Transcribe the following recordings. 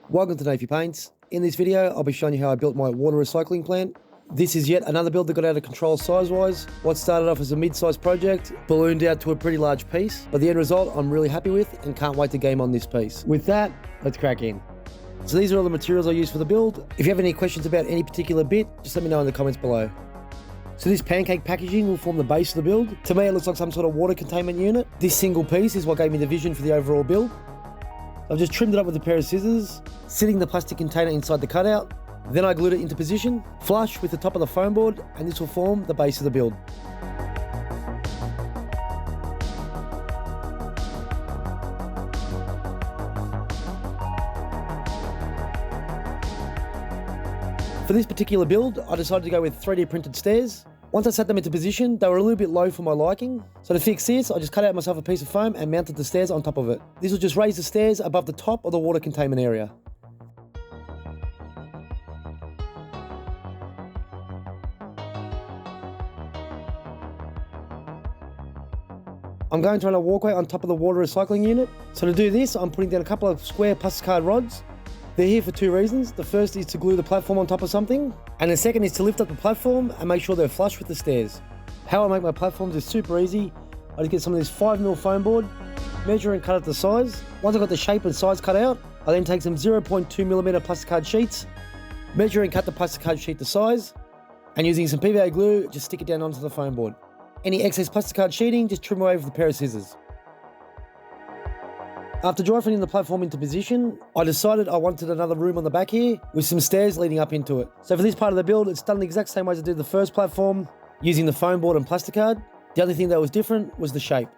Welcome to Nayfee Paints. In this video, I'll be showing you how I built my water recycling plant. This is yet another build that got out of control size-wise. What started off as a mid-sized project ballooned out to a pretty large piece, but the end result I'm really happy with and can't wait to game on this piece. With that, let's crack in. So these are all the materials I used for the build. If you have any questions about any particular bit, just let me know in the comments below. So this pancake packaging will form the base of the build. To me, it looks like some sort of water containment unit. This single piece is what gave me the vision for the overall build. I've just trimmed it up with a pair of scissors, sitting the plastic container inside the cutout. Then I glued it into position, flush with the top of the foam board, and this will form the base of the build. For this particular build, I decided to go with 3D printed stairs. Once I set them into position, they were a little bit low for my liking. So to fix this, I just cut out myself a piece of foam and mounted the stairs on top of it. This will just raise the stairs above the top of the water containment area. I'm going to run a walkway on top of the water recycling unit. So to do this, I'm putting down a couple of square Plasticard rods. They're here for two reasons. The first is to glue the platform on top of something, and the second is to lift up the platform and make sure they're flush with the stairs. How I make my platforms is super easy. I just get some of this 5mm foam board, measure and cut it to size. Once I've got the shape and size cut out, I then take some 0.2mm Plasticard sheets, measure and cut the Plasticard sheet to size, and using some PVA glue, just stick it down onto the foam board. Any excess Plasticard sheeting, just trim away with a pair of scissors. After dry fitting the platform into position, I decided I wanted another room on the back here with some stairs leading up into it. So for this part of the build, it's done the exact same way as I did the first platform, using the foam board and Plasticard. The only thing that was different was the shape.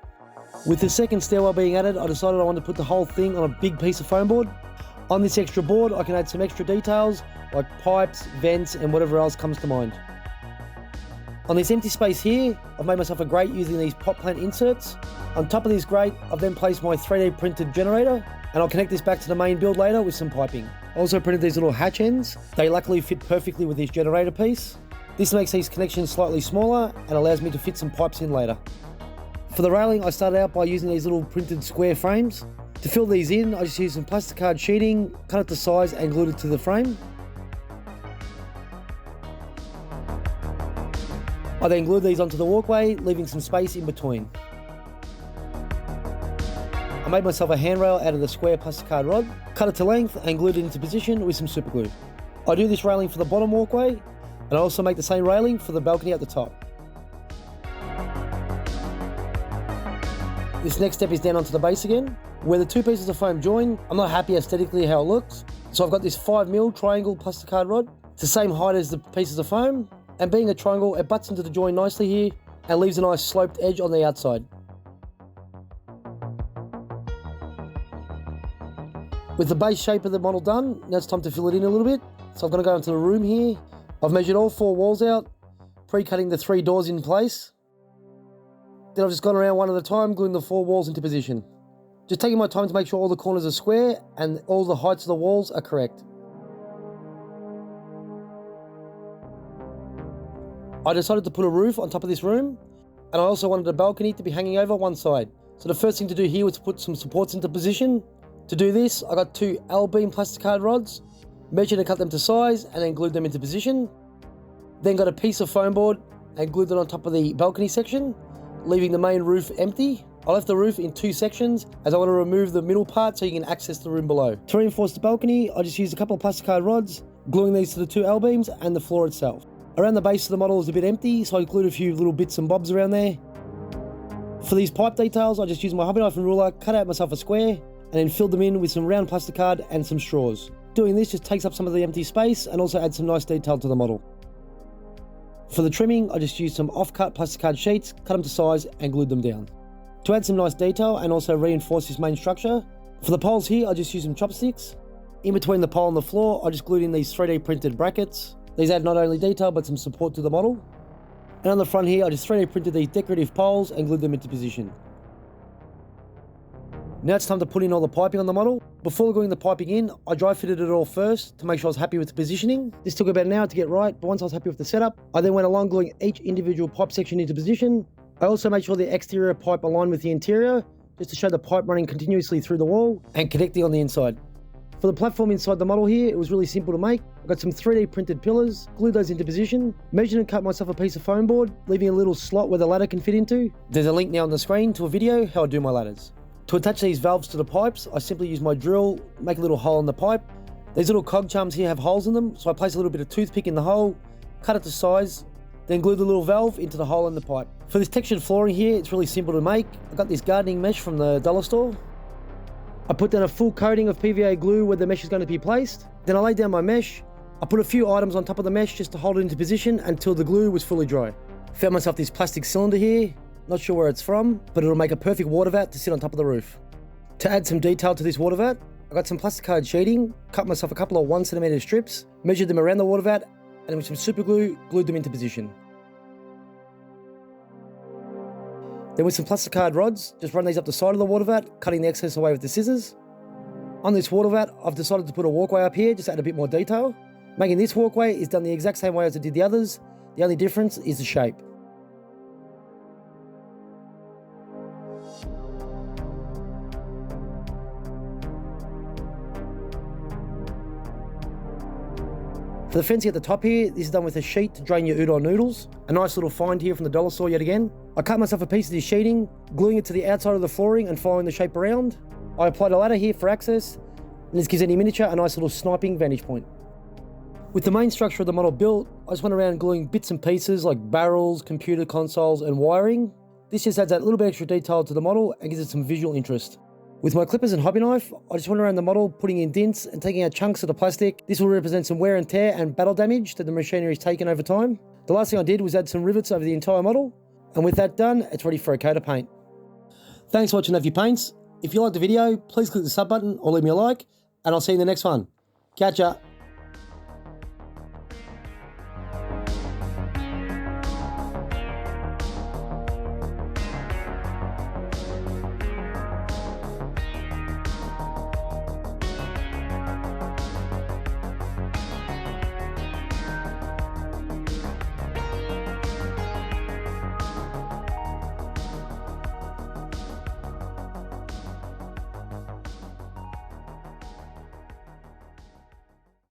With the second stairwell being added, I decided I wanted to put the whole thing on a big piece of foam board. On this extra board, I can add some extra details like pipes, vents, and whatever else comes to mind. On this empty space here, I've made myself a grate using these pot plant inserts. On top of this grate, I've then placed my 3D printed generator, and I'll connect this back to the main build later with some piping. I also printed these little hatch ends. They luckily fit perfectly with this generator piece. This makes these connections slightly smaller and allows me to fit some pipes in later. For the railing, I started out by using these little printed square frames. To fill these in, I just used some Plasticard sheeting, cut it to size and glued it to the frame. I then glued these onto the walkway, leaving some space in between. I made myself a handrail out of the square Plasticard rod, cut it to length and glued it into position with some super glue. I do this railing for the bottom walkway, and I also make the same railing for the balcony at the top. This next step is down onto the base again. Where the two pieces of foam join, I'm not happy aesthetically how it looks, so I've got this 5mm triangle Plasticard rod. It's the same height as the pieces of foam, and being a triangle, it butts into the join nicely here and leaves a nice sloped edge on the outside. With the base shape of the model done, now it's time to fill it in a little bit. So I'm going to go into the room here. I've measured all 4 walls out, pre-cutting the 3 doors in place. Then I've just gone around one at a time, gluing the 4 walls into position. Just taking my time to make sure all the corners are square and all the heights of the walls are correct. I decided to put a roof on top of this room, and I also wanted a balcony to be hanging over one side. So the first thing to do here was to put some supports into position. To do this, I got 2 L-beam Plasticard rods, measured and cut them to size, and then glued them into position. Then got a piece of foam board and glued it on top of the balcony section, leaving the main roof empty. I left the roof in 2 sections as I want to remove the middle part so you can access the room below. To reinforce the balcony, I just used a couple of Plasticard rods, gluing these to the 2 L-beams and the floor itself. Around the base of the model is a bit empty, so I glued a few little bits and bobs around there. For these pipe details, I just used my hobby knife and ruler, cut out myself a square, and then filled them in with some round Plasticard and some straws. Doing this just takes up some of the empty space and also adds some nice detail to the model. For the trimming, I just used some off-cut Plasticard sheets, cut them to size and glued them down. To add some nice detail and also reinforce this main structure, for the poles here, I just used some chopsticks. In between the pole and the floor, I just glued in these 3D printed brackets. These add not only detail but some support to the model. And on the front here, I just 3D printed these decorative poles and glued them into position. Now it's time to put in all the piping on the model. Before gluing the piping in, I dry fitted it all first to make sure I was happy with the positioning. This took about an hour to get right, but once I was happy with the setup, I then went along gluing each individual pipe section into position. I also made sure the exterior pipe aligned with the interior, just to show the pipe running continuously through the wall and connecting on the inside. For the platform inside the model here, it was really simple to make. I got some 3D printed pillars, glued those into position, measured and cut myself a piece of foam board, leaving a little slot where the ladder can fit into. There's a link now on the screen to a video how I do my ladders. To attach these valves to the pipes, I simply use my drill, make a little hole in the pipe. These little cog charms here have holes in them, so I place a little bit of toothpick in the hole, cut it to size, then glue the little valve into the hole in the pipe. For this textured flooring here, it's really simple to make. I got this gardening mesh from the dollar store. I put down a full coating of PVA glue where the mesh is going to be placed. Then I lay down my mesh. I put a few items on top of the mesh just to hold it into position until the glue was fully dry. Found myself this plastic cylinder here. Not sure where it's from, but it'll make a perfect water vat to sit on top of the roof. To add some detail to this water vat, I got some Plasticard sheeting, cut myself a couple of 1 centimeter strips, measured them around the water vat, and with some super glue, glued them into position. Then with some Plasticard rods, just run these up the side of the water vat, cutting the excess away with the scissors. On this water vat, I've decided to put a walkway up here, just to add a bit more detail. Making this walkway is done the exact same way as I did the others. The only difference is the shape. For the fencing at the top here, this is done with a sheet to drain your udon noodles. A nice little find here from the dollar store yet again. I cut myself a piece of this sheeting, gluing it to the outside of the flooring and following the shape around. I applied a ladder here for access, and this gives any miniature a nice little sniping vantage point. With the main structure of the model built, I just went around gluing bits and pieces like barrels, computer consoles and wiring. This just adds that little bit extra detail to the model and gives it some visual interest. With my clippers and hobby knife, I just went around the model putting in dents and taking out chunks of the plastic. This will represent some wear and tear and battle damage that the machinery has taken over time. The last thing I did was add some rivets over the entire model, and with that done, it's ready for a coat of paint. Thanks for watching Nayfee Paints. If you liked the video, please click the sub button or leave me a like, and I'll see you in the next one. Catch ya!